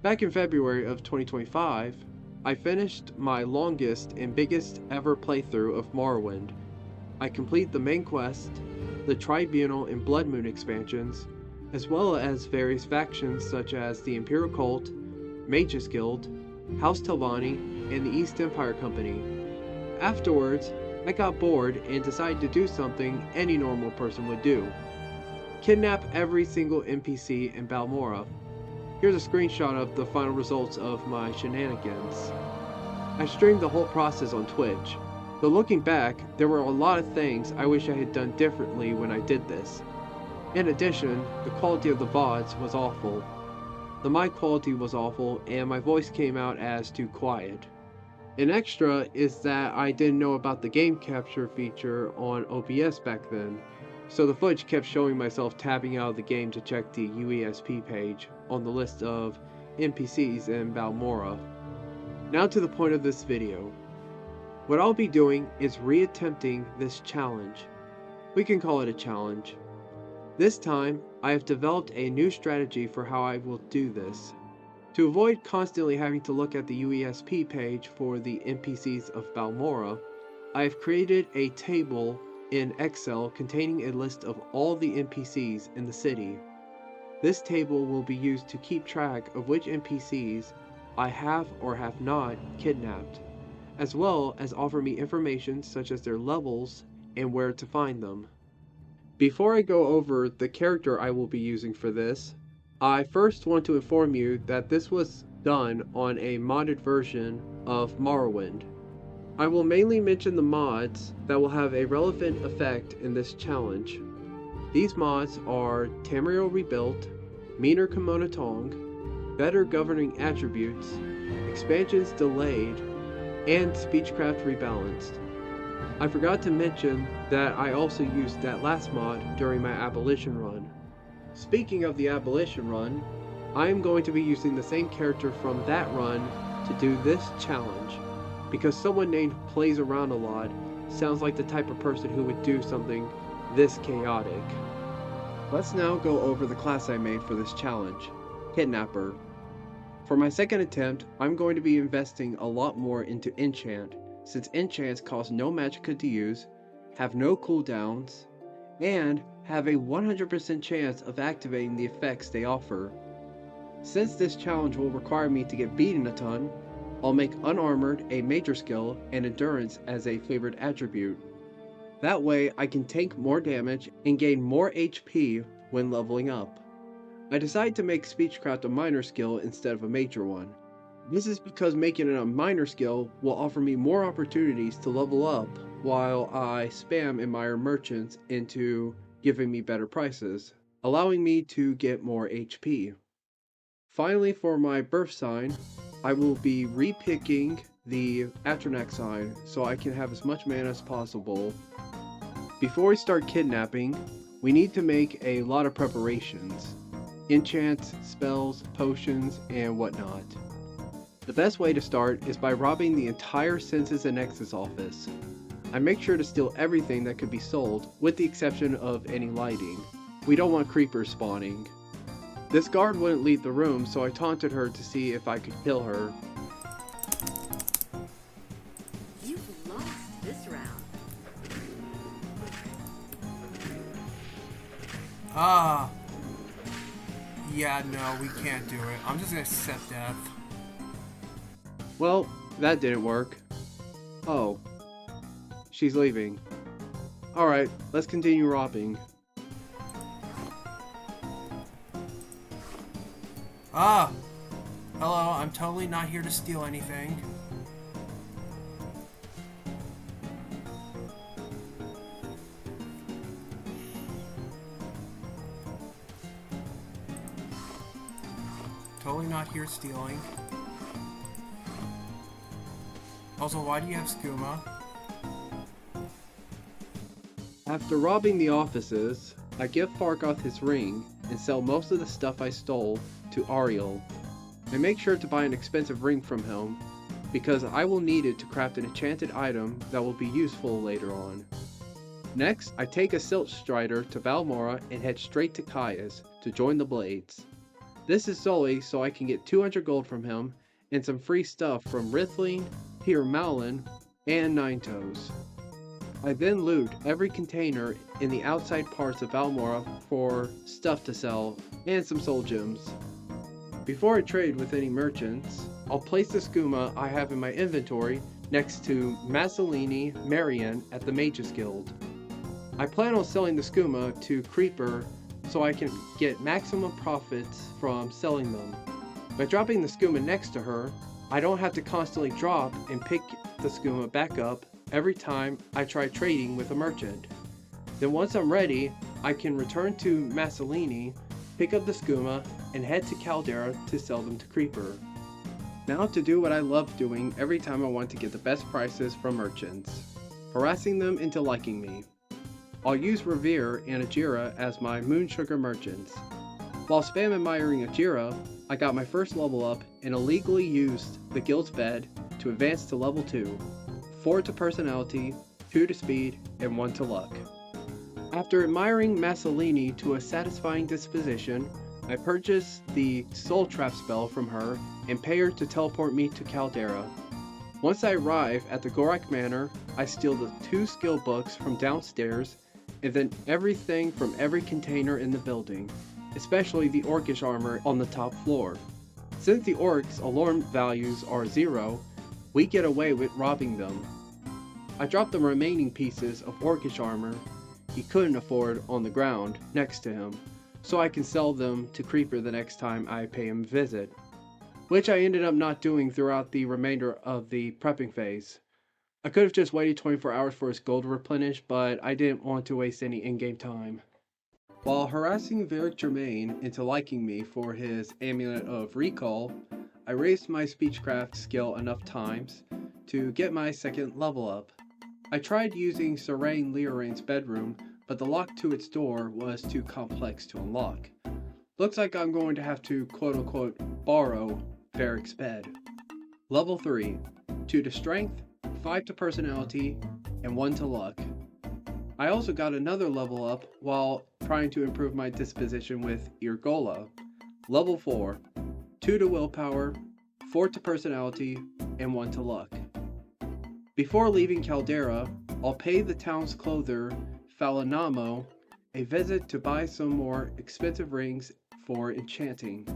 Back in February of 2025, I finished my longest and biggest ever playthrough of Morrowind. I completed the main quest, the Tribunal and Blood Moon expansions, as well as various factions such as the Imperial Cult, Mages Guild, House Telvanni, and the East Empire Company. Afterwards, I got bored and decided to do something any normal person would do. Kidnap every single NPC in Balmora. Here's a screenshot of the final results of my shenanigans. I streamed the whole process on Twitch. Though looking back, there were a lot of things I wish I had done differently when I did this. In addition, the quality of the VODs was awful. The mic quality was awful, and my voice came out as too quiet. An extra is that I didn't know about the game capture feature on OBS back then, so the footage kept showing myself tabbing out of the game to check the UESP page on the list of NPCs in Balmora. Now to the point of this video. What I'll be doing is re-attempting this challenge. We can call it a challenge. This time, I have developed a new strategy for how I will do this. To avoid constantly having to look at the UESP page for the NPCs of Balmora, I have created a table in Excel containing a list of all the NPCs in the city. This table will be used to keep track of which NPCs I have or have not kidnapped, as well as offer me information such as their levels and where to find them. Before I go over the character I will be using for this, I first want to inform you that this was done on a modded version of Morrowind. I will mainly mention the mods that will have a relevant effect in this challenge. These mods are Tamriel Rebuilt, Meaner Morag Tong, Better Governing Attributes, Expansions Delayed, and Speechcraft Rebalanced. I forgot to mention that I also used that last mod during my abolition run. Speaking of the abolition run, I am going to be using the same character from that run to do this challenge, because someone named Plays Around a Lot sounds like the type of person who would do something this chaotic. Let's now go over the class I made for this challenge, Kidnapper. For my second attempt, I'm going to be investing a lot more into enchant, since enchants cost no magicka to use, have no cooldowns, and have a 100% chance of activating the effects they offer. Since this challenge will require me to get beaten a ton, I'll make Unarmored a major skill and Endurance as a favored attribute. That way I can tank more damage and gain more HP when leveling up. I decided to make Speechcraft a minor skill instead of a major one. This is because making it a minor skill will offer me more opportunities to level up while I spam admire merchants into giving me better prices, allowing me to get more HP. Finally, for my birth sign, I will be repicking the Atronach sign so I can have as much mana as possible. Before we start kidnapping, we need to make a lot of preparations. Enchants, spells, potions, and whatnot. The best way to start is by robbing the entire Census and Nexus office. I make sure to steal everything that could be sold, with the exception of any lighting. We don't want creepers spawning. This guard wouldn't leave the room, so I taunted her to see if I could kill her. You've lost this round. Yeah, no, we can't do it. I'm just gonna accept death. Well, that didn't work. Oh. She's leaving. Alright, let's continue robbing. Hello, I'm totally not here to steal anything. Totally not here stealing. Also, why do you have skooma? After robbing the offices, I give Fargoth his ring and sell most of the stuff I stole to Ariel. I make sure to buy an expensive ring from him because I will need it to craft an enchanted item that will be useful later on. Next, I take a Silt Strider to Balmora and head straight to Kaya's to join the Blades. This is solely so I can get 200 gold from him and some free stuff from Rithling, Peter Mallon, and Nine Toes. I then loot every container in the outside parts of Balmora for stuff to sell and some soul gems. Before I trade with any merchants, I'll place the skooma I have in my inventory next to Mazzolini Marian at the Mages Guild. I plan on selling the skooma to Creeper so I can get maximum profits from selling them. By dropping the skooma next to her, I don't have to constantly drop and pick the skooma back up every time I try trading with a merchant. Then once I'm ready, I can return to Mazzolini, pick up the skooma, and head to Caldera to sell them to Creeper. Now to do what I love doing every time I want to get the best prices from merchants, harassing them into liking me. I'll use Revere and Ajira as my Moon Sugar merchants. While spam admiring Ajira, I got my first level up and illegally used the guild's bed to advance to level 2, 4 to personality, 2 to speed, and 1 to luck. After admiring Mazzolini to a satisfying disposition, I purchased the Soul Trap spell from her and pay her to teleport me to Caldera. Once I arrive at the Gorak Manor, I steal the 2 skill books from downstairs and then everything from every container in the building, especially the Orcish armor on the top floor. Since the Orcs' alarm values are 0, we get away with robbing them. I drop the remaining pieces of Orcish armor he couldn't afford on the ground next to him, so I can sell them to Creeper the next time I pay him a visit, which I ended up not doing throughout the remainder of the prepping phase. I could have just waited 24 hours for his gold to replenish, but I didn't want to waste any in-game time. While harassing Varric Germain into liking me for his Amulet of Recall, I raised my Speechcraft skill enough times to get my second level up. I tried using Serene Leorain's bedroom, but the lock to its door was too complex to unlock. Looks like I'm going to have to quote-unquote borrow Varric's bed. Level 3, 2 to strength, 5 to personality, and 1 to luck. I also got another level up while trying to improve my disposition with Irgola. Level 4, 2 to willpower, 4 to personality, and 1 to luck. Before leaving Caldera, I'll pay the town's clother Falinamo a visit to buy some more expensive rings for enchanting.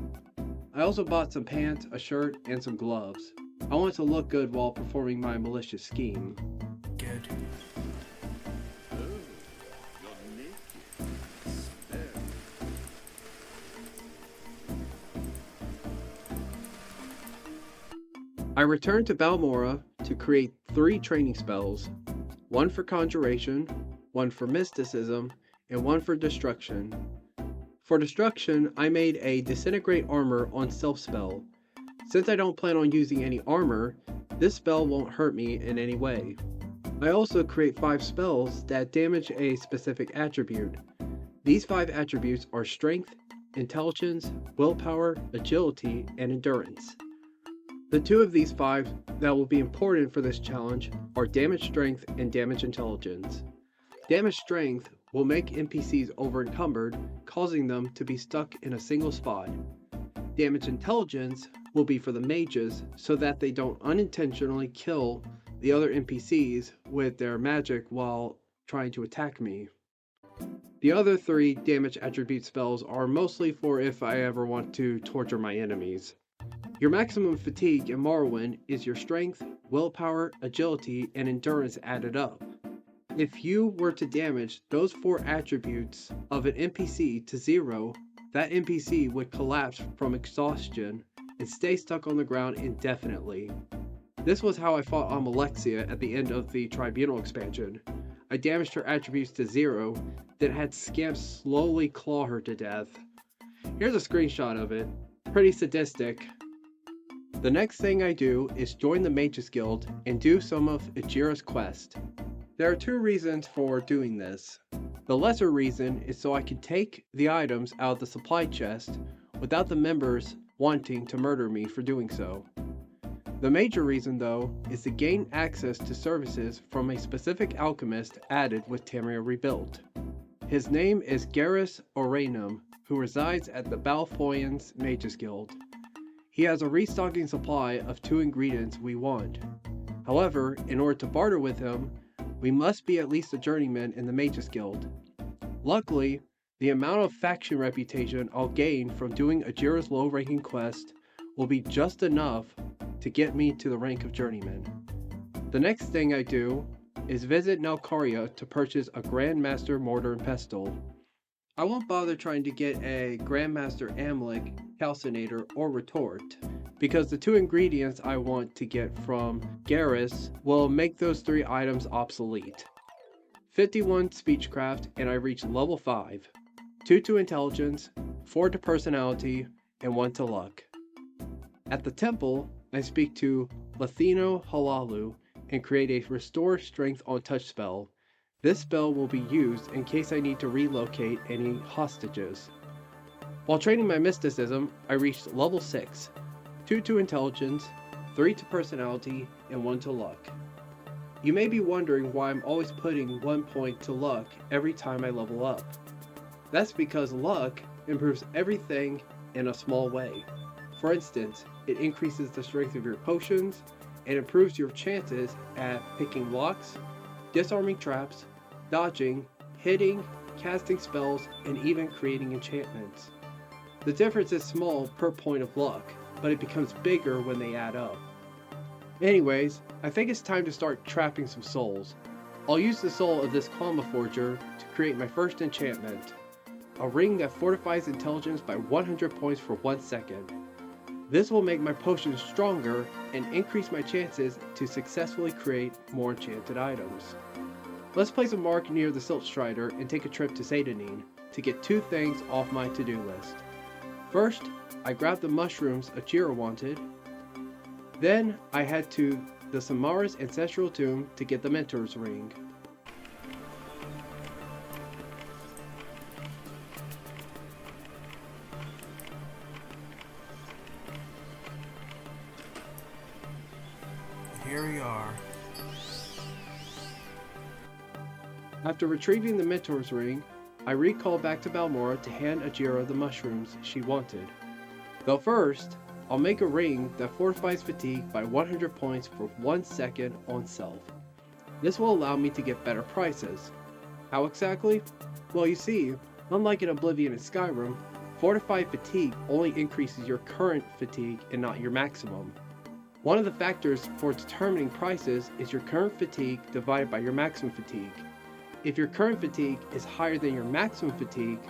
I also bought some pants, a shirt, and some gloves. I want to look good while performing my malicious scheme. Good. I returned to Balmora to create 3 training spells, 1 for Conjuration, 1 for Mysticism, and 1 for Destruction. For Destruction, I made a Disintegrate Armor on Self spell. Since I don't plan on using any armor, this spell won't hurt me in any way. I also create 5 spells that damage a specific attribute. These 5 attributes are Strength, Intelligence, Willpower, Agility, and Endurance. The 2 of these 5 that will be important for this challenge are Damage Strength and Damage Intelligence. Damage Strength will make NPCs over-encumbered, causing them to be stuck in a single spot. Damage Intelligence will be for the mages so that they don't unintentionally kill the other NPCs with their magic while trying to attack me. The other 3 damage attribute spells are mostly for if I ever want to torture my enemies. Your maximum fatigue in Morrowind is your strength, willpower, agility, and endurance added up. If you were to damage those 4 attributes of an NPC to 0, that NPC would collapse from exhaustion and stay stuck on the ground indefinitely. This was how I fought on Alexia at the end of the Tribunal expansion. I damaged her attributes to 0, then had scamps slowly claw her to death. Here's a screenshot of it. Pretty sadistic. The next thing I do is join the Mages Guild and do some of Ajira's quest. There are 2 reasons for doing this. The lesser reason is so I can take the items out of the supply chest without the members wanting to murder me for doing so. The major reason though is to gain access to services from a specific alchemist added with Tamriel Rebuilt. His name is Garrus Oranum, who resides at the Balfoyans Mages Guild. He has a restocking supply of 2 ingredients we want. However, in order to barter with him, we must be at least a journeyman in the Mages Guild. Luckily, the amount of faction reputation I'll gain from doing Ajira's low-ranking quest will be just enough to get me to the rank of journeyman. The next thing I do is visit Nalcaria to purchase a Grandmaster Mortar and Pestle. I won't bother trying to get a Grandmaster Amulet, Calcinator, or Retort, because the 2 ingredients I want to get from Garrus will make those 3 items obsolete. 51 Speechcraft and I reach level 5. 2 to Intelligence, 4 to Personality, and 1 to Luck. At the temple, I speak to Lathino Hlaalu and create a Restore Strength on Touch spell. This spell will be used in case I need to relocate any hostages. While training my mysticism, I reached level 6, 2 to Intelligence, 3 to Personality, and 1 to Luck. You may be wondering why I'm always putting 1 point to Luck every time I level up. That's because Luck improves everything in a small way. For instance, it increases the strength of your potions and improves your chances at picking locks, disarming traps, dodging, hitting, casting spells, and even creating enchantments. The difference is small per point of luck, but it becomes bigger when they add up. Anyways, I think it's time to start trapping some souls. I'll use the soul of this Klama Forger to create my first enchantment, a ring that fortifies intelligence by 100 points for 1 second. This will make my potions stronger and increase my chances to successfully create more enchanted items. Let's place a mark near the Silt Strider and take a trip to Satanin to get 2 things off my to-do list. First, I grabbed the mushrooms Ajira wanted. Then, I head to the Samara's Ancestral Tomb to get the Mentor's Ring. Here we are. After retrieving the Mentor's Ring, I recall back to Balmora to hand Ajira the mushrooms she wanted. Though first, I'll make a ring that fortifies fatigue by 100 points for 1 second on self. This will allow me to get better prices. How exactly? Well, you see, unlike in Oblivion and Skyrim, fortified fatigue only increases your current fatigue and not your maximum. One of the factors for determining prices is your current fatigue divided by your maximum fatigue. If your current fatigue is higher than your maximum fatigue,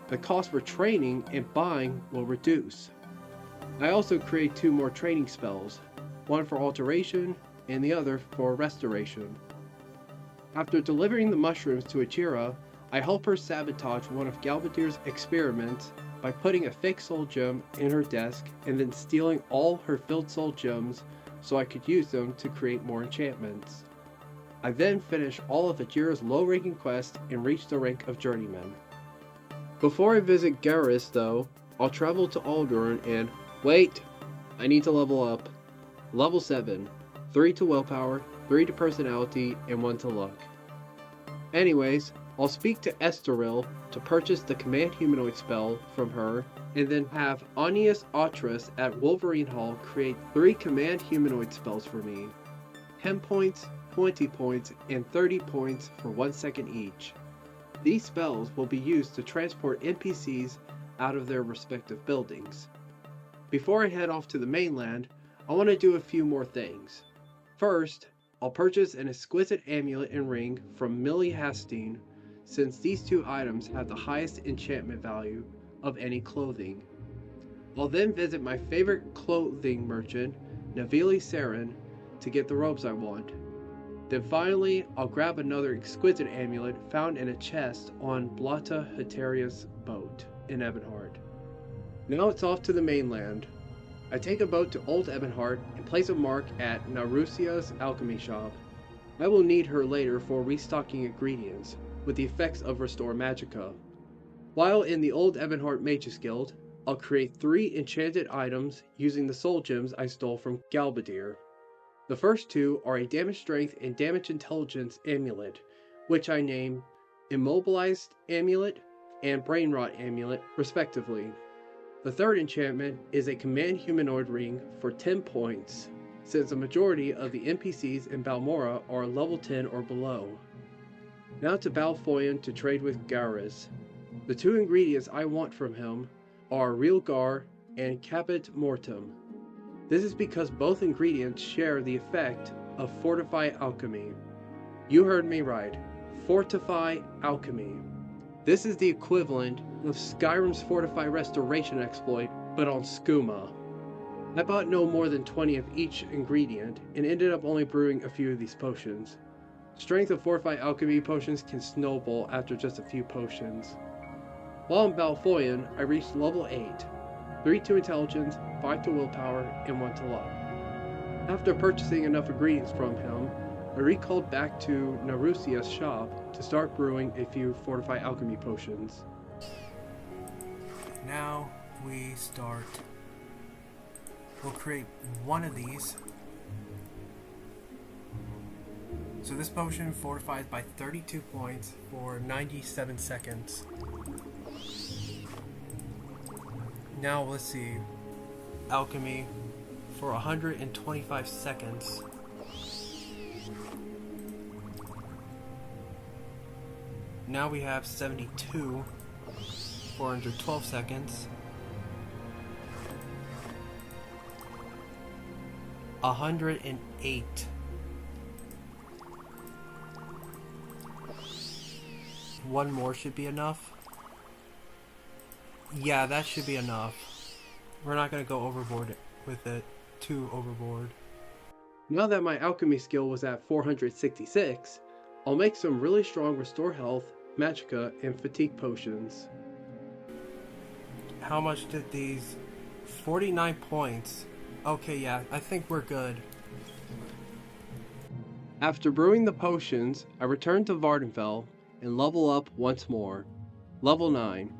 the cost for training and buying will reduce. I also create 2 more training spells, one for alteration and the other for restoration. After delivering the mushrooms to Ajira, I help her sabotage one of Galbadir's experiments by putting a fake soul gem in her desk and then stealing all her filled soul gems so I could use them to create more enchantments. I then finish all of Ajira's low-ranking quests and reach the rank of Journeyman. Before I visit Garrus though, I'll travel to Aldorn and wait! I need to level up. Level 7, 3 to Willpower, 3 to Personality, and 1 to Luck. Anyways, I'll speak to Estoril to purchase the Command Humanoid spell from her, and then have Onius Autras at Wolverine Hall create 3 Command Humanoid spells for me. 10 points, 20 points, and 30 points for 1 second each. These spells will be used to transport NPCs out of their respective buildings. Before I head off to the mainland, I want to do a few more things. First, I'll purchase an exquisite amulet and ring from Millie Hastine, since these 2 items have the highest enchantment value of any clothing. I'll then visit my favorite clothing merchant, Navili Saren, to get the robes I want. Then finally, I'll grab another exquisite amulet found in a chest on Blata Hetaria's boat in Ebonheart. Now it's off to the mainland. I take a boat to Old Ebonheart and place a mark at Narusia's alchemy shop. I will need her later for restocking ingredients, with the effects of Restore Magica. While in the Old Ebonheart Mages Guild, I'll create 3 enchanted items using the soul gems I stole from Galbadir. The first 2 are a Damage Strength and Damage Intelligence amulet, which I name Immobilized Amulet, and Brain Rot Amulet, respectively. The third enchantment is a Command Humanoid Ring for 10 points, since the majority of the NPCs in Balmora are level 10 or below. Now to Balfoyan to trade with Garrus. The two ingredients I want from him are Real Gar and Caput Mortem. This is because both ingredients share the effect of Fortify Alchemy. You heard me right, Fortify Alchemy. This is the equivalent of Skyrim's Fortify Restoration exploit, but on skooma. I bought no more than 20 of each ingredient, and ended up only brewing a few of these potions. Strength of Fortify Alchemy potions can snowball after just a few potions. While in Balfoyan, I reached level 8, 3 to Intelligence, 5 to Willpower, and 1 to Luck. After purchasing enough ingredients from him, I recalled back to Narusia's shop to start brewing a few Fortify Alchemy potions. Now we start. We'll create one of these. So this potion fortifies by 32 points for 97 seconds. Now let's see. Alchemy for 125 seconds. Now we have 72 for 112 seconds. 108. One more should be enough. Yeah, that should be enough. We're not going to go overboard with it. Too overboard. Now that my alchemy skill was at 466, I'll make some really strong Restore Health, Magicka, and Fatigue potions. How much did these? 49 points. Okay, yeah, I think we're good. After brewing the potions, I return to Vardenfell and level up once more. Level 9.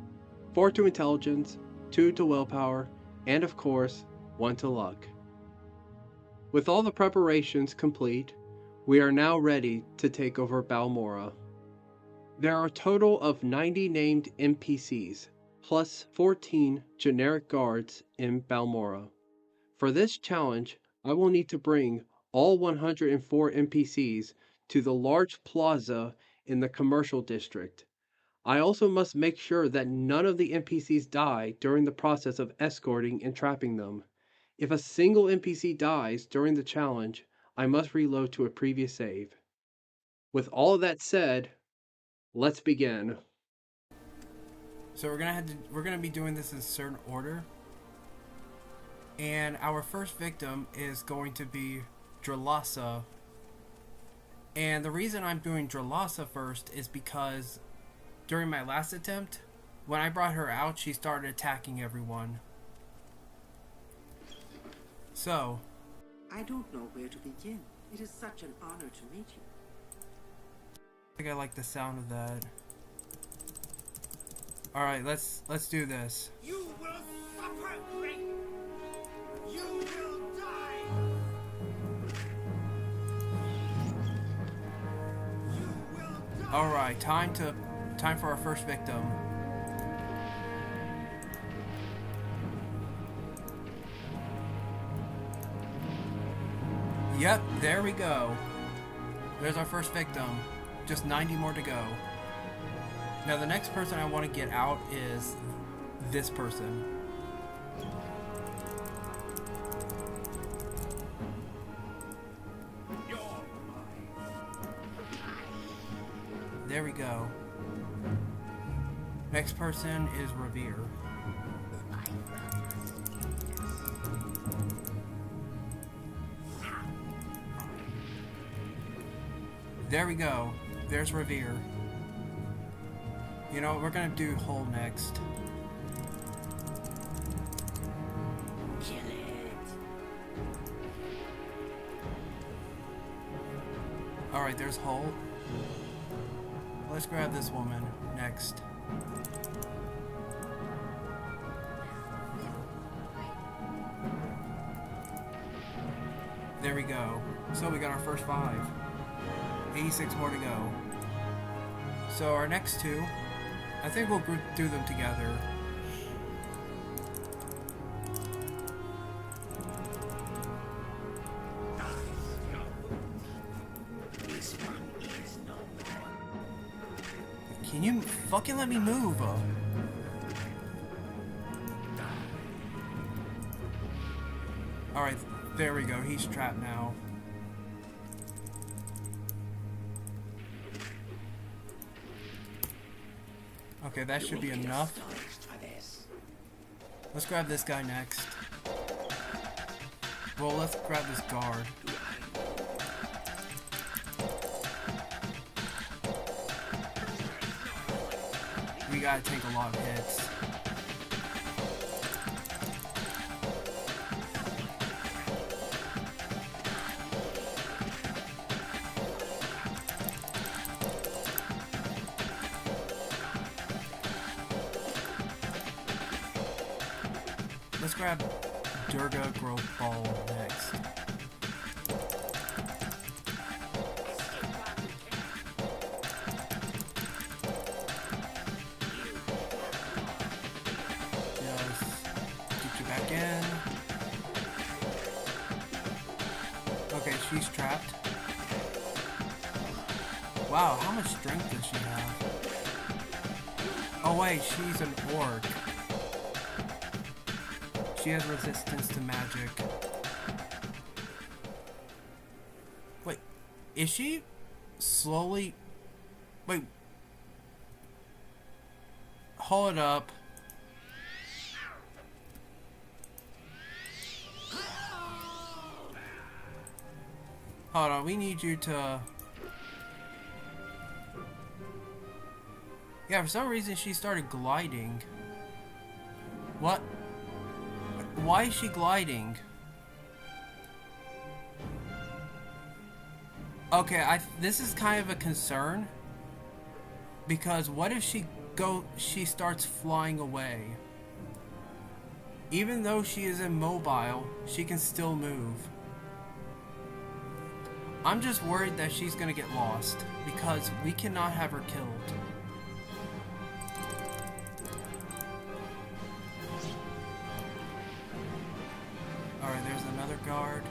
4 to Intelligence, 2 to Willpower, and of course, 1 to Luck. With all the preparations complete, we are now ready to take over Balmora. There are a total of 90 named NPCs, plus 14 generic guards in Balmora. For this challenge, I will need to bring all 104 NPCs to the large plaza in the Commercial District. I also must make sure that none of the NPCs die during the process of escorting and trapping them. If a single NPC dies during the challenge, I must reload to a previous save. With all of that said, let's begin. So we're gonna be doing this in a certain order. And our first victim is going to be Dralasa. And the reason I'm doing Dralasa first is because during my last attempt, when I brought her out, she started attacking everyone. So, I don't know where to begin. It is such an honor to meet you. I think I like the sound of that. Alright, let's do this. You will suffer great. You will die. You will die. Alright, time for our first victim. Yep, there we go. There's our first victim. Just 90 more to go. Now the next person I want to get out is this person. There we go. Next person is Revere. There we go. There's Revere. You know, we're gonna do Hull next. Kill it. Alright, there's Hull. Let's grab this woman next. There we go. So we got our first 5. 86 more to go. So our next two I think we'll do them together. Can you fucking let me move? Alright, there we go. He's trapped now. Okay, that should be enough. Let's grab this guy next. Well, let's grab this guard. We gotta take a lot of hits. Let's grab Durga Growth Ball next. Just get you back in. Okay, she's trapped. Wow, how much strength does she have? Oh wait, she's an orc. She has resistance to magic. Wait, is she slowly... Wait. Hold up. Hold on, we need you to... Yeah, for some reason she started gliding. What? Why is she gliding? Okay, this is kind of a concern. Because what if she starts flying away? Even though she is immobile, she can still move. I'm just worried that she's gonna get lost, because we cannot have her killed. Alright, there's another guard.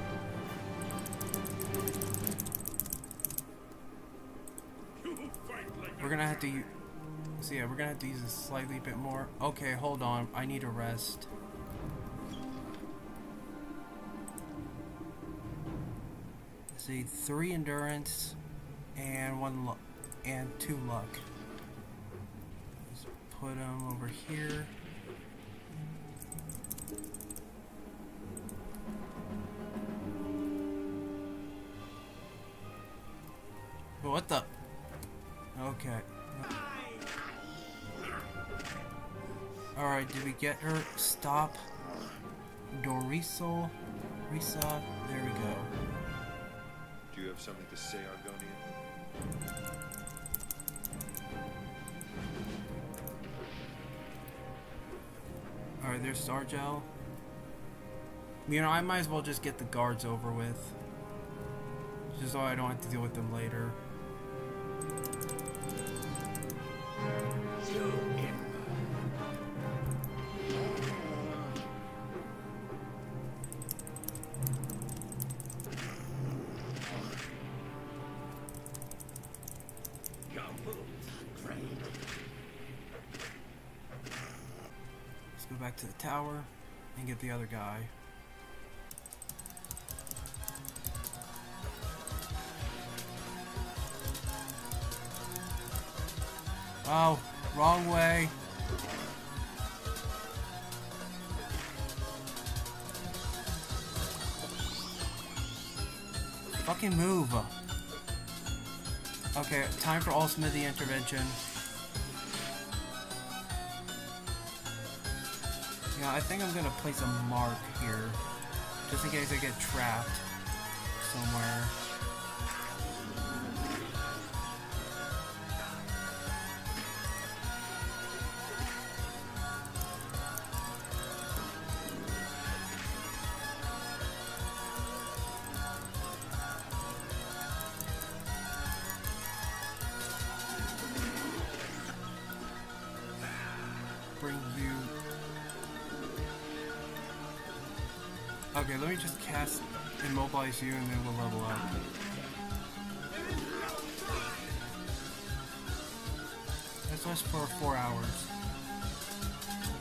We're gonna have to so yeah, we're gonna have to use this slightly bit more. Okay, hold on. I need a rest. Let's see, 3 endurance and 2 luck. Let's put them over here. What the? Okay. Alright, did we get her? Stop. Dorisal. Risa. There we go. Do you have something to say, Argonian? Alright, there's Sargel. You know, I might as well just get the guards over with. Just so I don't have to deal with them later. Let's go back to the tower and get the other guy. Oh, wrong way. Fucking move. Okay, time for all smithy intervention. Yeah, I think I'm gonna place a mark here, just in case I get trapped somewhere. Okay, let me just cast immobilize you and then we'll level up. That's just for 4 hours.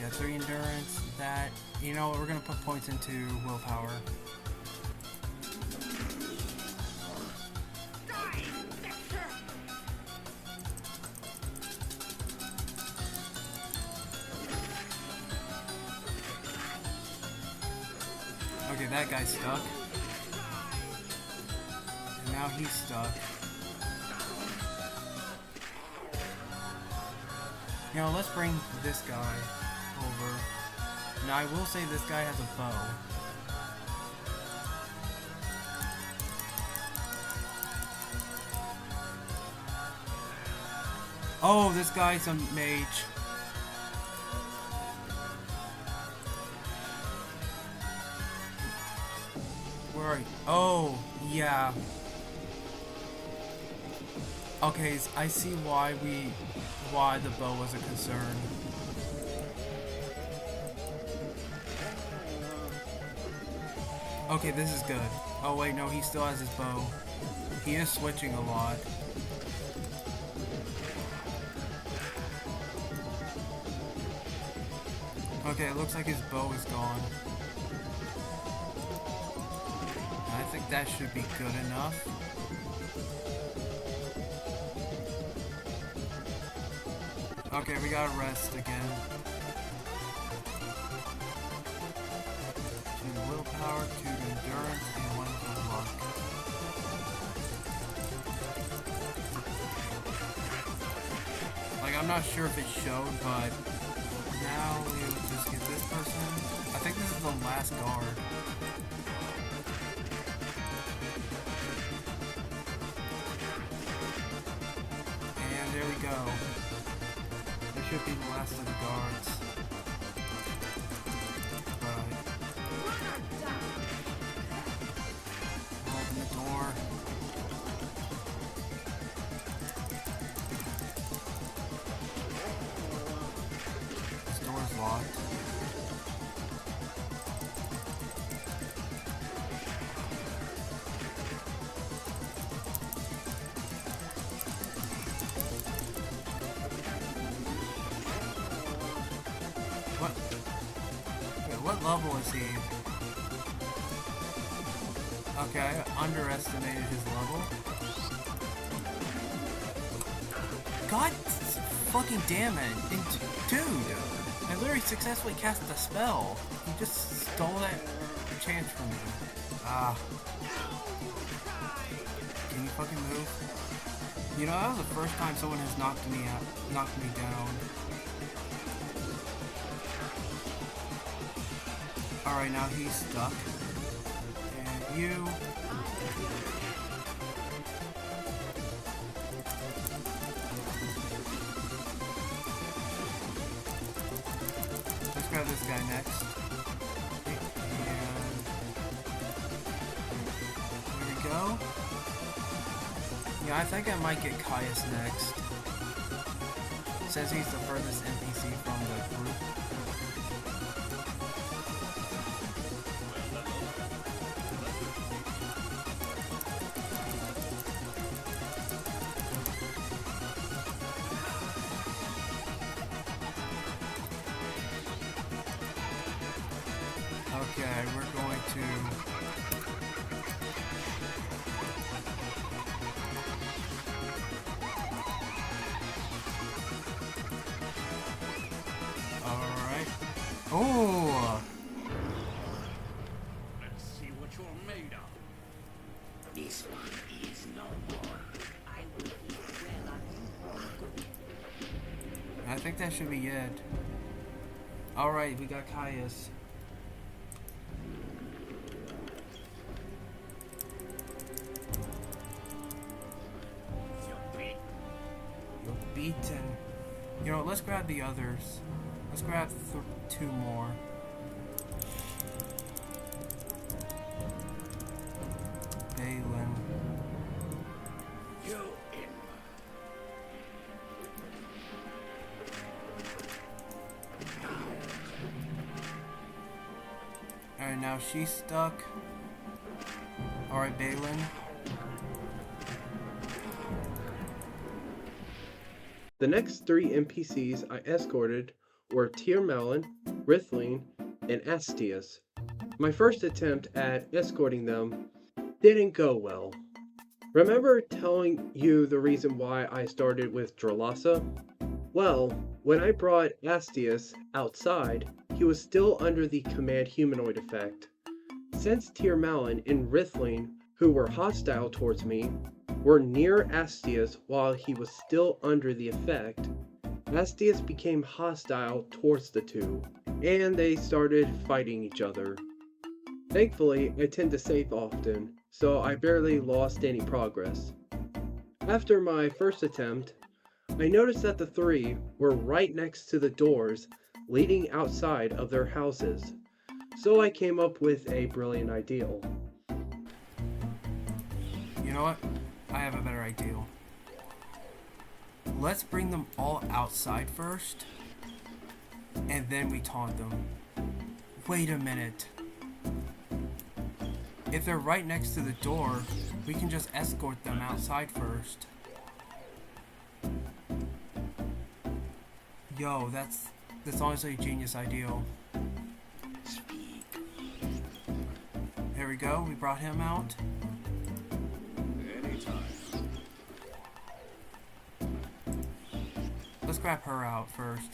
Yeah, 3 endurance, that. You know what, we're gonna put points into willpower. Okay, that guy's stuck. And now he's stuck. You know, let's bring this guy over. Now, I will say this guy has a bow. Oh, this guy's a mage. Where are you? Oh, yeah. Okay, I see why the bow was a concern. Okay, this is good. Oh wait, no, he still has his bow. He is switching a lot. Okay, it looks like his bow is gone. I think that should be good enough. Okay, we gotta rest again. 2 willpower, 2 endurance, and 1 for luck. Like, I'm not sure if it showed, but now we'll just get this person. I think this is the last guard. And there we go. This should be the last of the guards. Right. Open the door. This door's locked. What? Wait, what level is he? Okay, I underestimated his level. God fucking damn it. Dude, I literally successfully cast the spell. He just stole that chance from me. Ah. Can you fucking move? You know, that was the first time someone has knocked me down. Alright, now he's stuck. And you... Let's grab this guy next. And... There we go. Yeah, I think I might get Caius next. Says he's the furthest NPC from the group. Okay, we're going to... Alright. Oh! Let's see what you're made of. This one is no more. I will keep well on you. I think that should be it. Alright, we got Caius. You're beaten. You know, let's grab the others. Let's grab 2 more. Balin. You imp. Alright, now she's stuck. Alright, Balin. The next 3 NPCs I escorted were Tiermalin, Rithling, and Astius. My first attempt at escorting them didn't go well. Remember telling you the reason why I started with Drolasa? Well, when I brought Astius outside, he was still under the command humanoid effect. Since Tiermalin and Rithling, who were hostile towards me, were near Astius while he was still under the effect, Astius became hostile towards the two, and they started fighting each other. Thankfully, I tend to save often, so I barely lost any progress. After my first attempt, I noticed that the 3 were right next to the doors leading outside of their houses, so I came up with a brilliant idea. You know what? I have a better idea. Let's bring them all outside first, and then we taunt them. Wait a minute. If they're right next to the door, we can just escort them outside first. Yo, that's honestly a genius idea. Speak. There we go, we brought him out. Anytime. Let's grab her out first,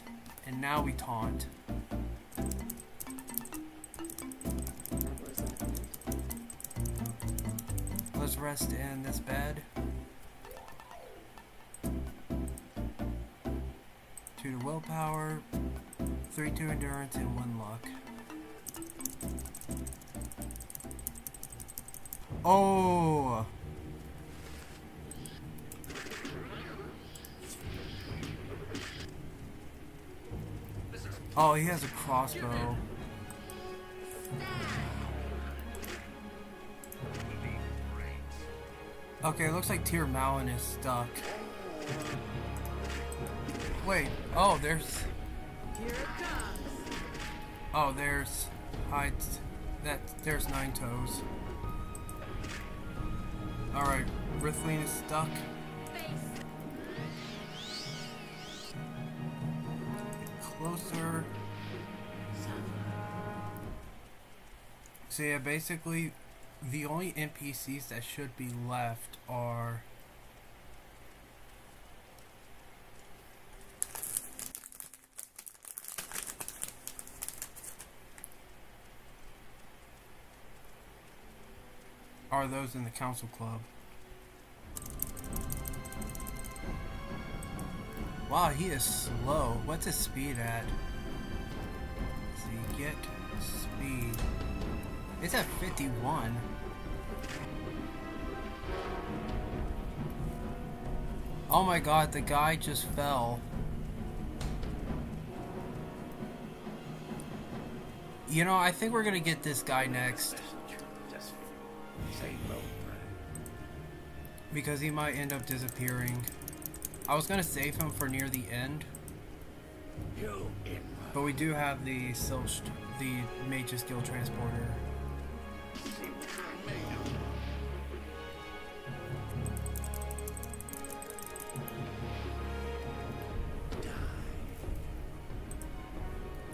and now we taunt. Let's rest in this bed. 2 to willpower, 3 to endurance, and 1 luck. Oh! Oh, he has a crossbow. Okay, it looks like Tiermalin is stuck. Wait, oh, there's... Here it comes. Oh, there's... hides... there's 9 toes. Alright, Rithleen is stuck. Closer. So yeah, basically, the only NPCs that should be left are... those in the council club. Wow, he is slow. What's his speed at? Let's see, get speed. It's at 51. Oh my god, the guy just fell. You know, I think we're gonna get this guy next. Just say low. Because he might end up disappearing. I was gonna save him for near the end. You in But we do have the Mage's Guild Transporter. see what you're made of.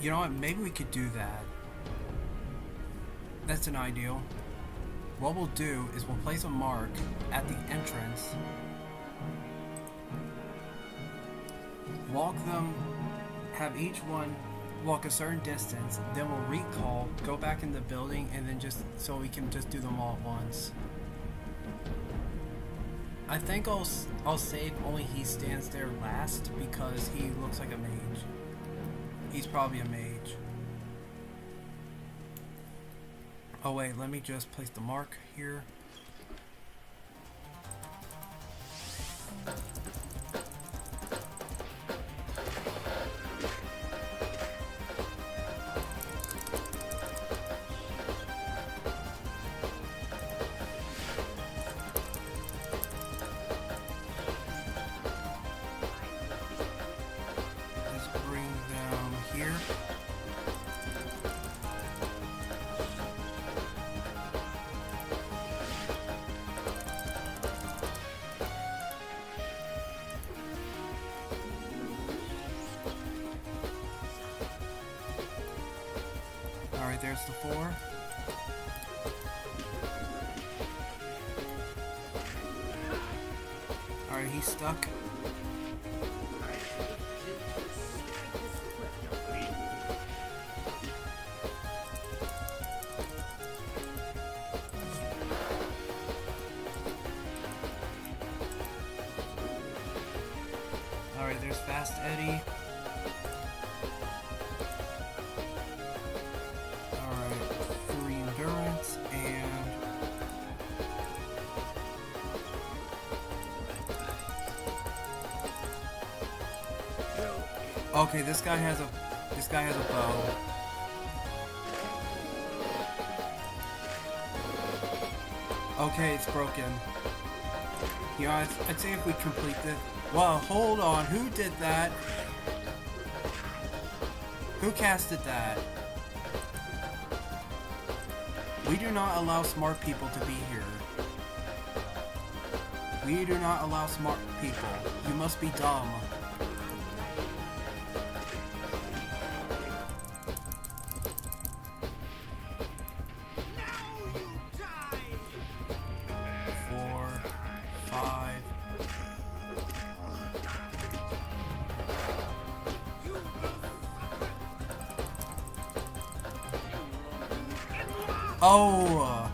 You know what? Maybe we could do that. That's an ideal. What we'll do is we'll place a mark at the entrance. Walk them, have each one walk a certain distance, then we'll recall, go back in the building, and then just so we can just do them all at once. I think I'll save only he stands there last because he looks like a mage. He's probably a mage. Oh wait, let me just place the mark here. Let's bring them here. there's the 4. Alright, he's stuck. Alright, there's Fast Eddie. Alright, 3 endurance and okay, this guy has a bow. Okay, it's broken. You know, I'd say if we complete this. Well, hold on. Who did that? Who casted that? We do not allow smart people to be here. We do not allow smart people. You must be dumb. Oh!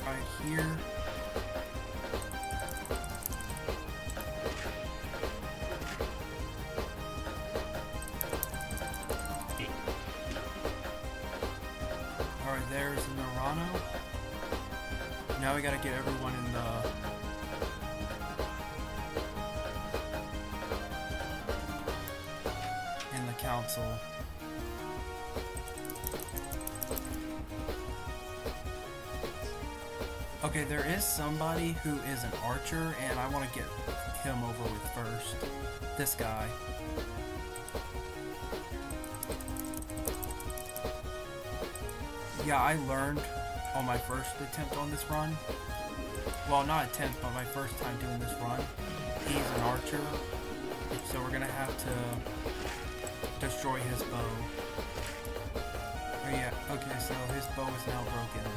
Right here. Alright, there's Narano. Now we gotta get everyone in the council. Okay, there is somebody who is an archer, and I want to get him over with first. This guy. Yeah, I learned on my first attempt on this run. Well, not attempt, but my first time doing this run. He's an archer, so we're gonna have to destroy his bow. Oh yeah, okay, so his bow is now broken.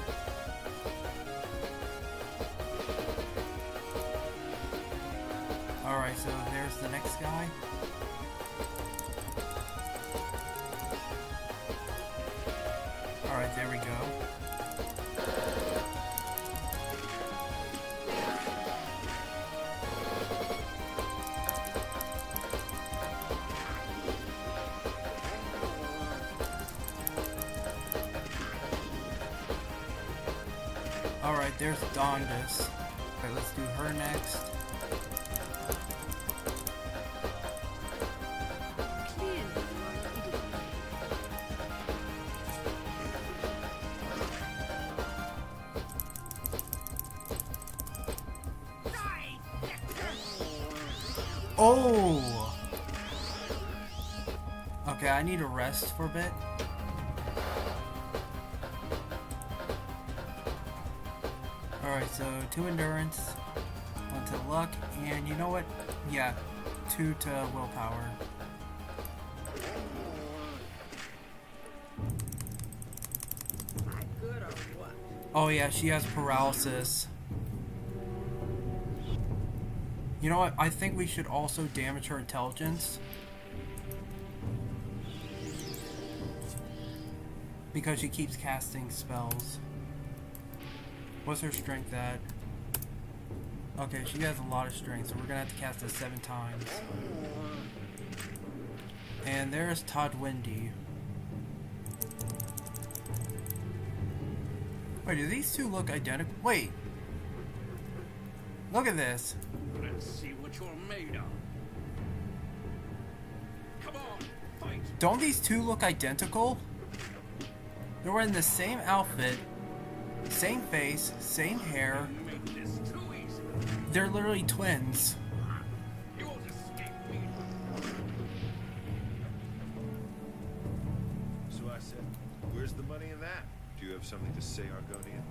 Alright, so there's the next guy. Alright, there we go. Alright, there's Dondus. Okay, let's do her next. Oh! Okay, I need a rest for a bit. Alright, so 2 endurance, 1 to luck, and you know what? Yeah, 2 to willpower. Oh yeah, she has paralysis. You know what? I think we should also damage her intelligence. Because she keeps casting spells. What's her strength at? Okay, she has a lot of strength, so we're gonna have to cast it 7 times. And there's Todd Windy. Wait, do these two look identical? Wait! Look at this! Let's see what you're made of. Come on, fight! Don't these two look identical? They're wearing the same outfit, same face, same hair. You make this too easy. They're literally twins. You won't escape me. So I said, where's the money in that? Do you have something to say, Argonian?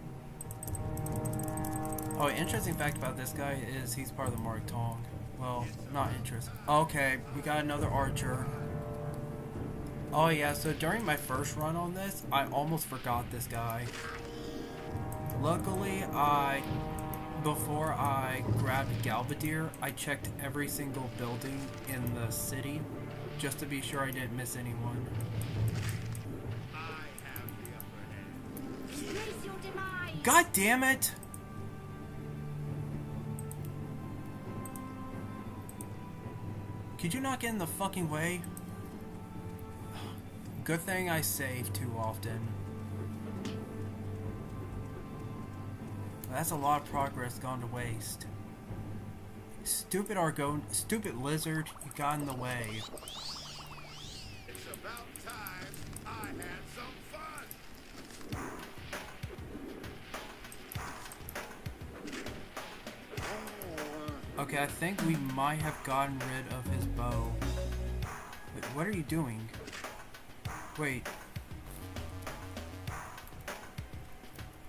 Oh, interesting fact about this guy is he's part of the Morag Tong. Well, not interesting. Okay, we got another archer. Oh yeah, so during my first run on this, I almost forgot this guy. Luckily, before I grabbed Galvadier, I checked every single building in the city just to be sure I didn't miss anyone. God damn it! Could you not get in the fucking way? Good thing I save too often. That's a lot of progress gone to waste. Stupid stupid lizard, you got in the way. It's about time I had some fun. Okay, I think we might have gotten rid of his bow. Wait, what are you doing? Wait.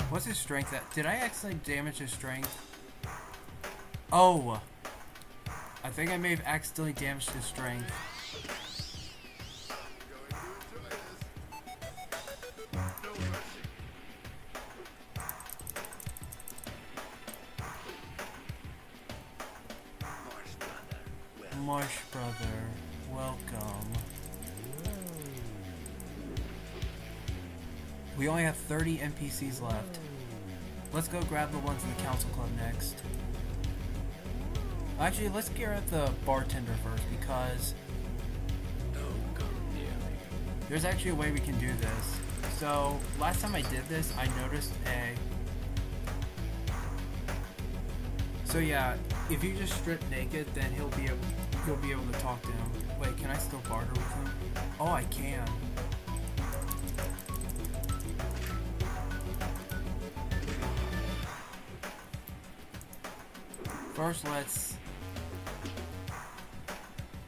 What's his strength at? Did I accidentally damage his strength? Oh! I think I may have accidentally damaged his strength. Marsh brother, welcome. We only have 30 NPCs left. Let's go grab the ones in the Council Club next. Actually, let's get at the bartender first because there's actually a way we can do this. So last time I did this, I noticed a. So yeah, if you just strip naked, then you'll be able to talk to him. Wait, can I still barter with him? Oh, I can. First, let's.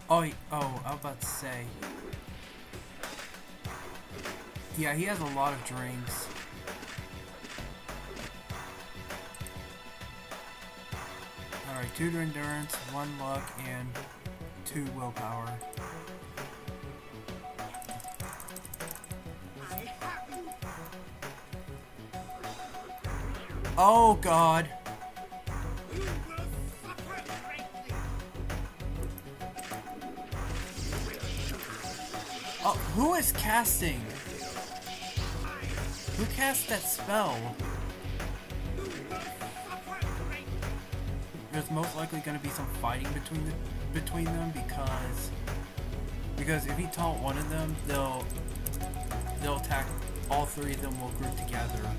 Oh, I was about to say. Yeah, he has a lot of drinks. Alright, 2 endurance, 1 luck, and 2 willpower. Oh god! Oh, who is casting? Who cast that spell? There's most likely going to be some fighting between them because if he taunt one of them, they'll attack. All 3 of them will group together.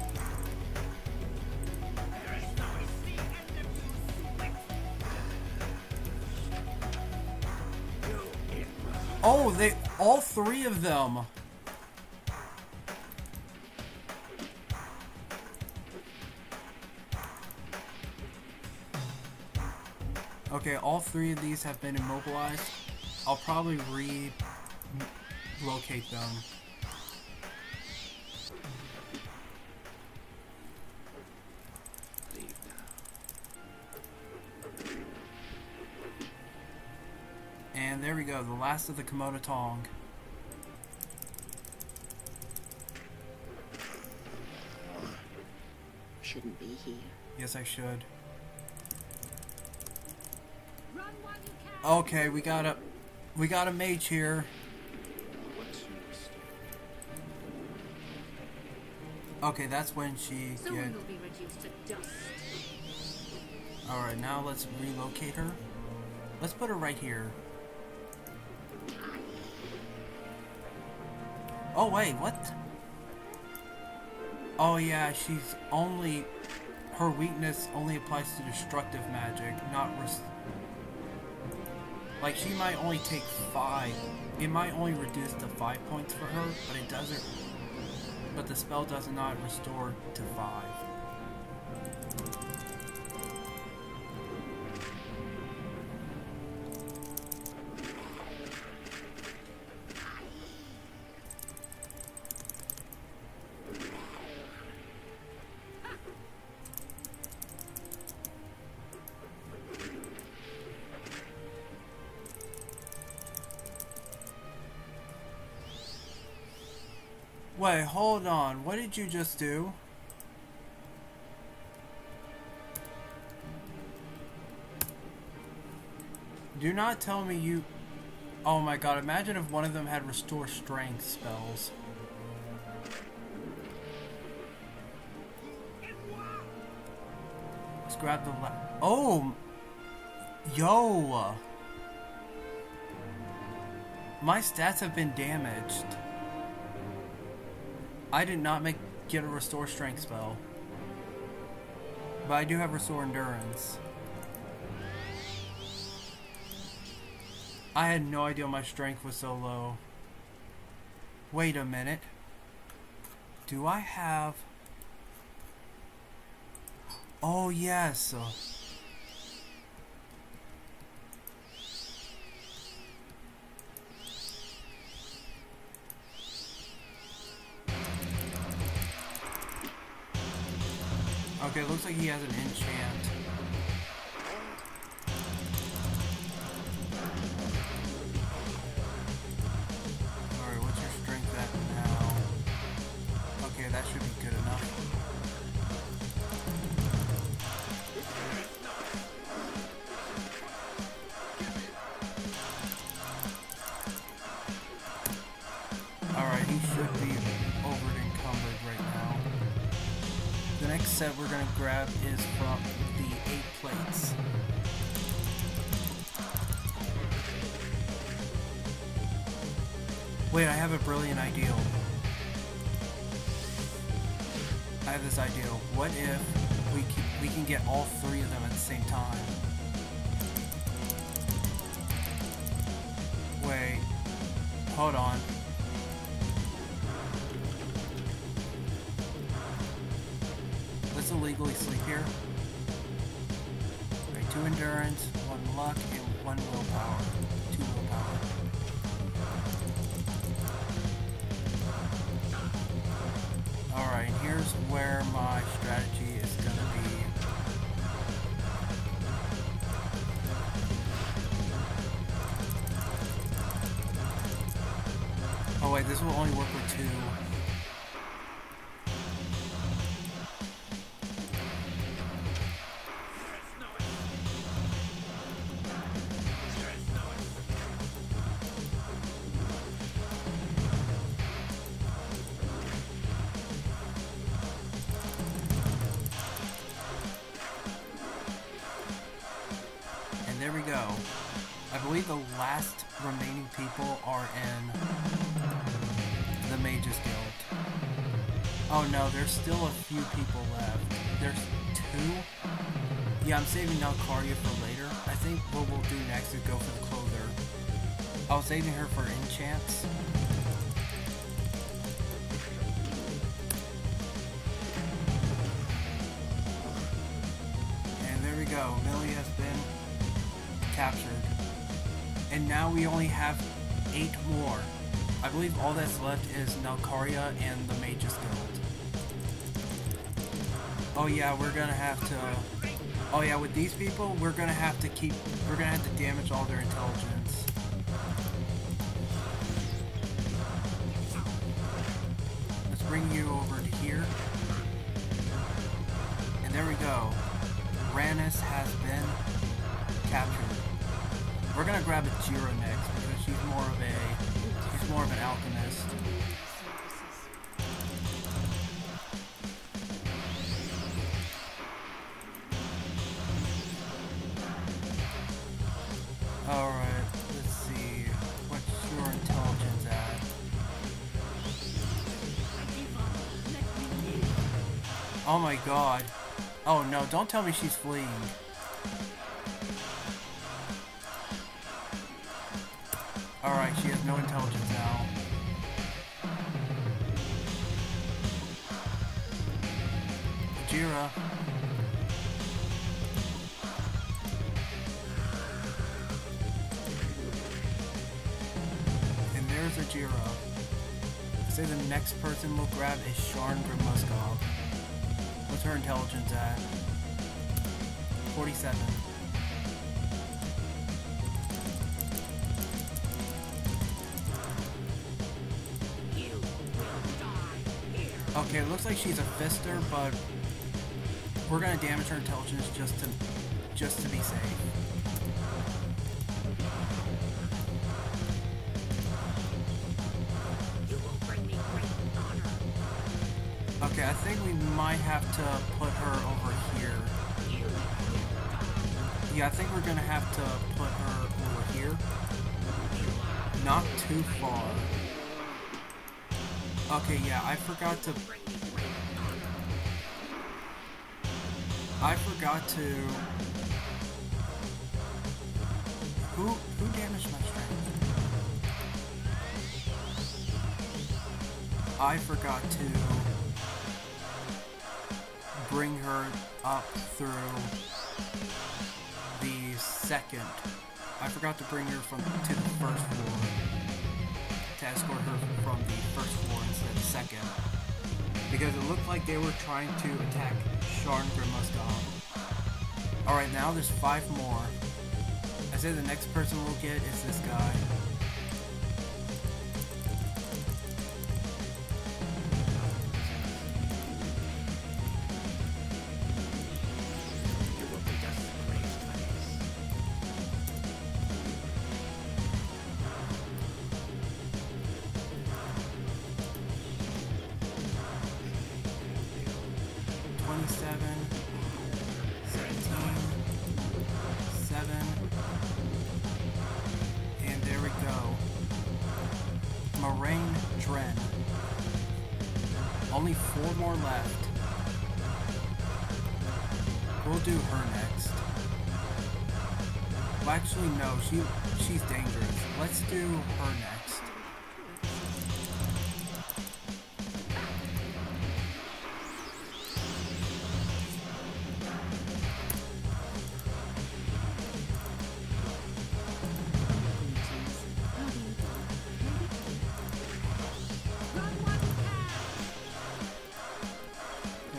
Oh, all 3 of them. Okay, all 3 of these have been immobilized. I'll probably relocate them. And there we go, the last of the Komodo Tong. Shouldn't be here. Yes, I should. Run while you can. Okay, we got a mage here. Okay, that's when she Someone get. will be reduced to dust. Alright, now let's relocate her. Let's put her right here. Oh wait, what? Oh yeah, she's only. Her weakness only applies to destructive magic, not like she might only take 5. It might only reduce to 5 points for her, but it doesn't. But the spell does not restore to 5. Wait, hold on. What did you just do? Do not tell me you... Oh my god, imagine if one of them had restore strength spells. Let's grab the Oh! Yo! My stats have been damaged. I did not get a restore strength spell. But I do have restore endurance. I had no idea my strength was so low. Wait a minute. Do I have... Oh, yes. Okay, looks like he has an enchant. Alright, what's your strength at now? Okay, that should be good enough. Alright, he should be over encumbered right now. The next set we're going to grab is from the 8 plates. Wait, I have a brilliant idea. I have this idea. What if we can get all 3 of them at the same time? Wait. Hold on. Let's illegally sleep here. Okay, 2 endurance, 1 luck, and 1 willpower. 2 willpower. Alright, here's where my strategy is gonna be. Oh wait, this will only work with 2. There we go. I believe the last remaining people are in the Mages Guild. Oh no, there's still a few people left. There's 2? Yeah, I'm saving Nalcaria for later. I think what we'll do next is go for the Clother. I was saving her for enchants. And there we go. Millie has been captured. And now we only have 8 more. I believe all that's left is Nalcaria and the Mages Guild. Oh yeah, we're gonna have to... Oh yeah, with these people, we're gonna have to damage all their intelligence. Let's bring you over to here. And there we go. Rannis has been captured. We're gonna grab a Jira next because she's more of an alchemist. Alright, let's see. What's your intelligence at? Oh my god. Oh no, don't tell me she's fleeing. Alright, she has no intelligence now. Jira. And there's a Jira. I say the next person we'll grab is Sharn Muskov. What's her intelligence at? 47. You will die. Okay, it looks like she's a fister, but we're gonna damage her intelligence just to be safe. You will bring me great honor. Okay, I think we might have to put her over here. You will die. Yeah, I think we're gonna have to put her over here. Not too far. Okay, yeah, I forgot to... Who damaged my strength? I forgot to bring her up through the second. I forgot to bring her to the first floor. To escort her from the first floor instead of the second. Because it looked like they were trying to attack Sharn Grimmusgod. Alright, now there's 5 more. I say the next person we'll get is this guy. You will be disgraced for this. And there we go. Moraine Dren. Only 4 more left. We'll do her next. Well, actually, no. She's dangerous. Let's do her next.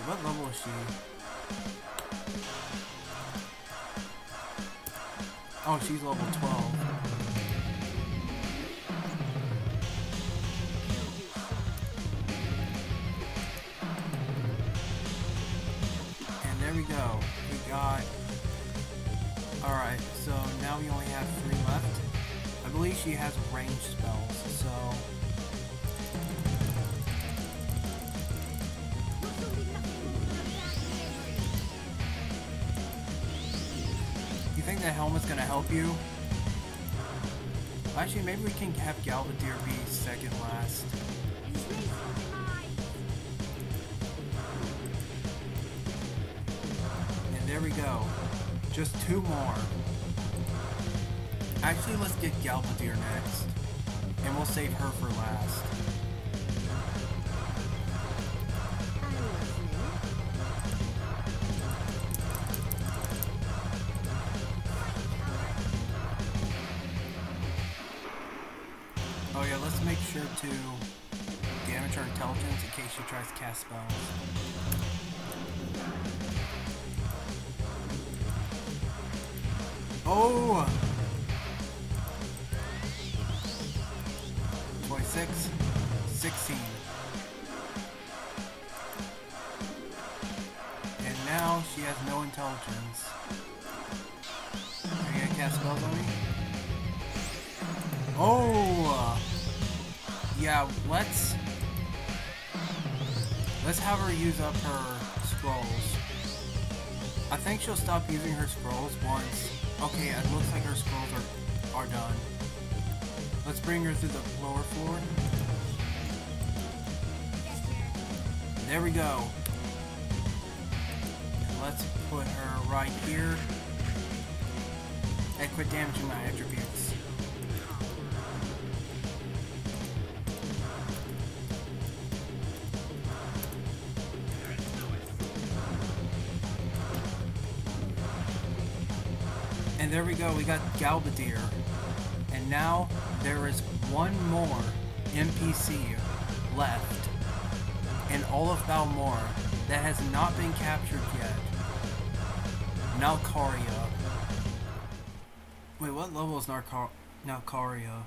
What level is she? Oh, she's level 12. And there we go. We got... Alright, so now we only have 3 left. I believe she has ranged spells, so... You think that helmet's gonna help you? Actually, maybe we can have Galvadier be second last. And there we go. Just 2 more. Actually, let's get Galvadier next. And we'll save her for last. Oh yeah, let's make sure to damage her intelligence in case she tries to cast spells. Oh! 26, 16. And now she has no intelligence. Are you gonna cast spells on me? Oh! Yeah, let's have her use up her scrolls. I think she'll stop using her scrolls once. Okay, it looks like her scrolls are done. Let's bring her through the lower floor. There we go. And let's put her right here. And quit damaging my attributes. And there we go, we got Galvadier. And now there is 1 more NPC left in all of Balmora that has not been captured yet. Nalcaria. Wait, what level is Nalcaria?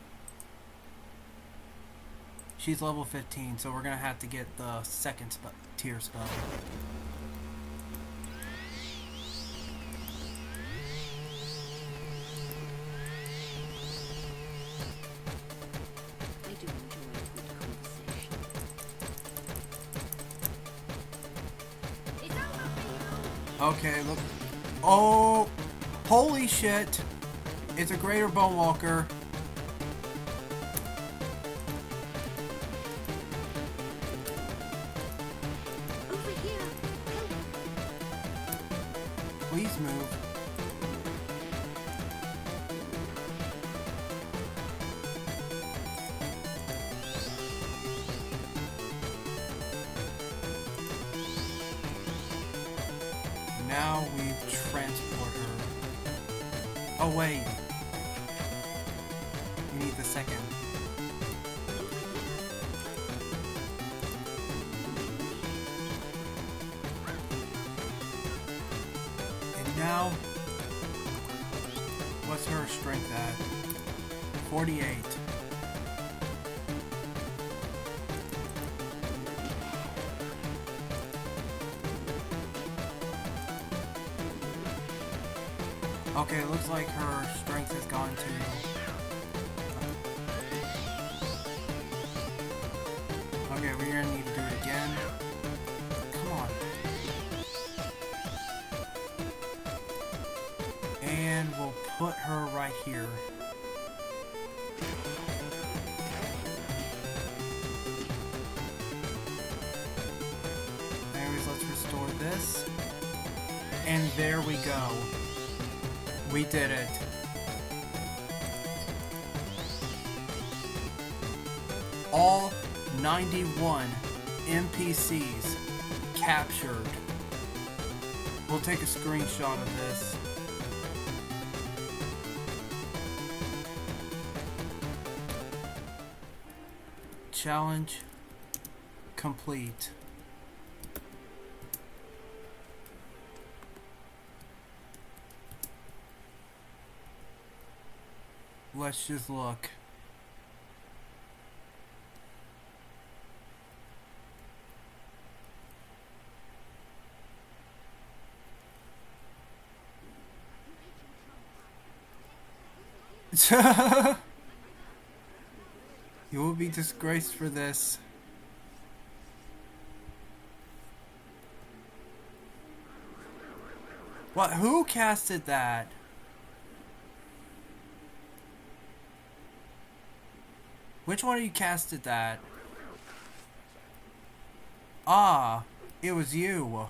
She's level 15, so we're gonna have to get the second tier spell. I do enjoy a good conversation. It's over. Okay, look. Oh! Holy shit! It's a greater bone walker. Over here. Please move. Now we transport her. Oh wait. We need the second. And now, what's her strength at? 48. Okay, it looks like her strength has gone to... Okay, we're gonna need to do it again. Come on. And we'll put her right here. Anyways, let's restore this. And there we go. We did it. All 91 NPCs captured. We'll take a screenshot of this. Challenge complete. Let's just look. You will be disgraced for this. What? Who casted that? Which one of you casted that? Ah, it was you.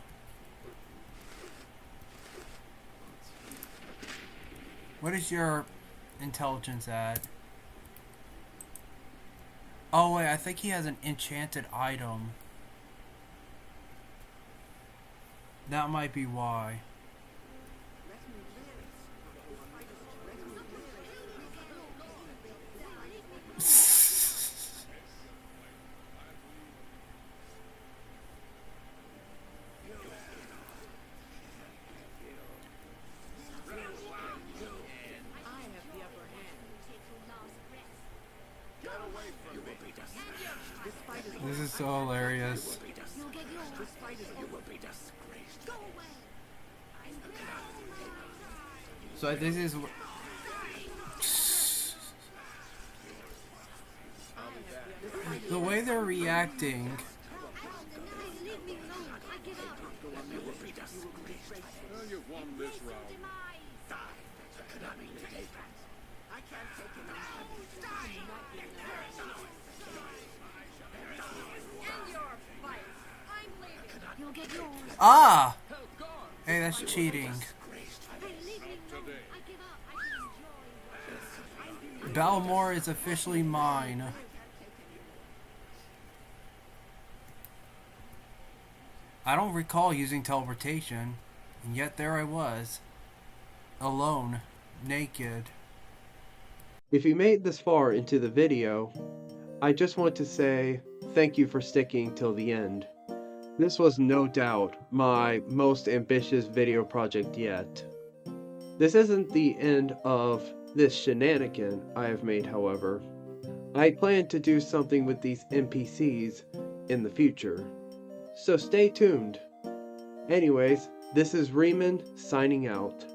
What is your intelligence at? Oh wait, I think he has an enchanted item. That might be why. This is so hilarious. So this is the way they're reacting. You've won this round. Ah! Hey, that's cheating. Balmora is officially mine. I don't recall using teleportation, and yet there I was. Alone. Naked. If you made this far into the video, I just want to say thank you for sticking till the end. This was no doubt my most ambitious video project yet. This isn't the end of this shenanigan I have made, however. I plan to do something with these NPCs in the future. So stay tuned. Anyways, this is Riemann signing out.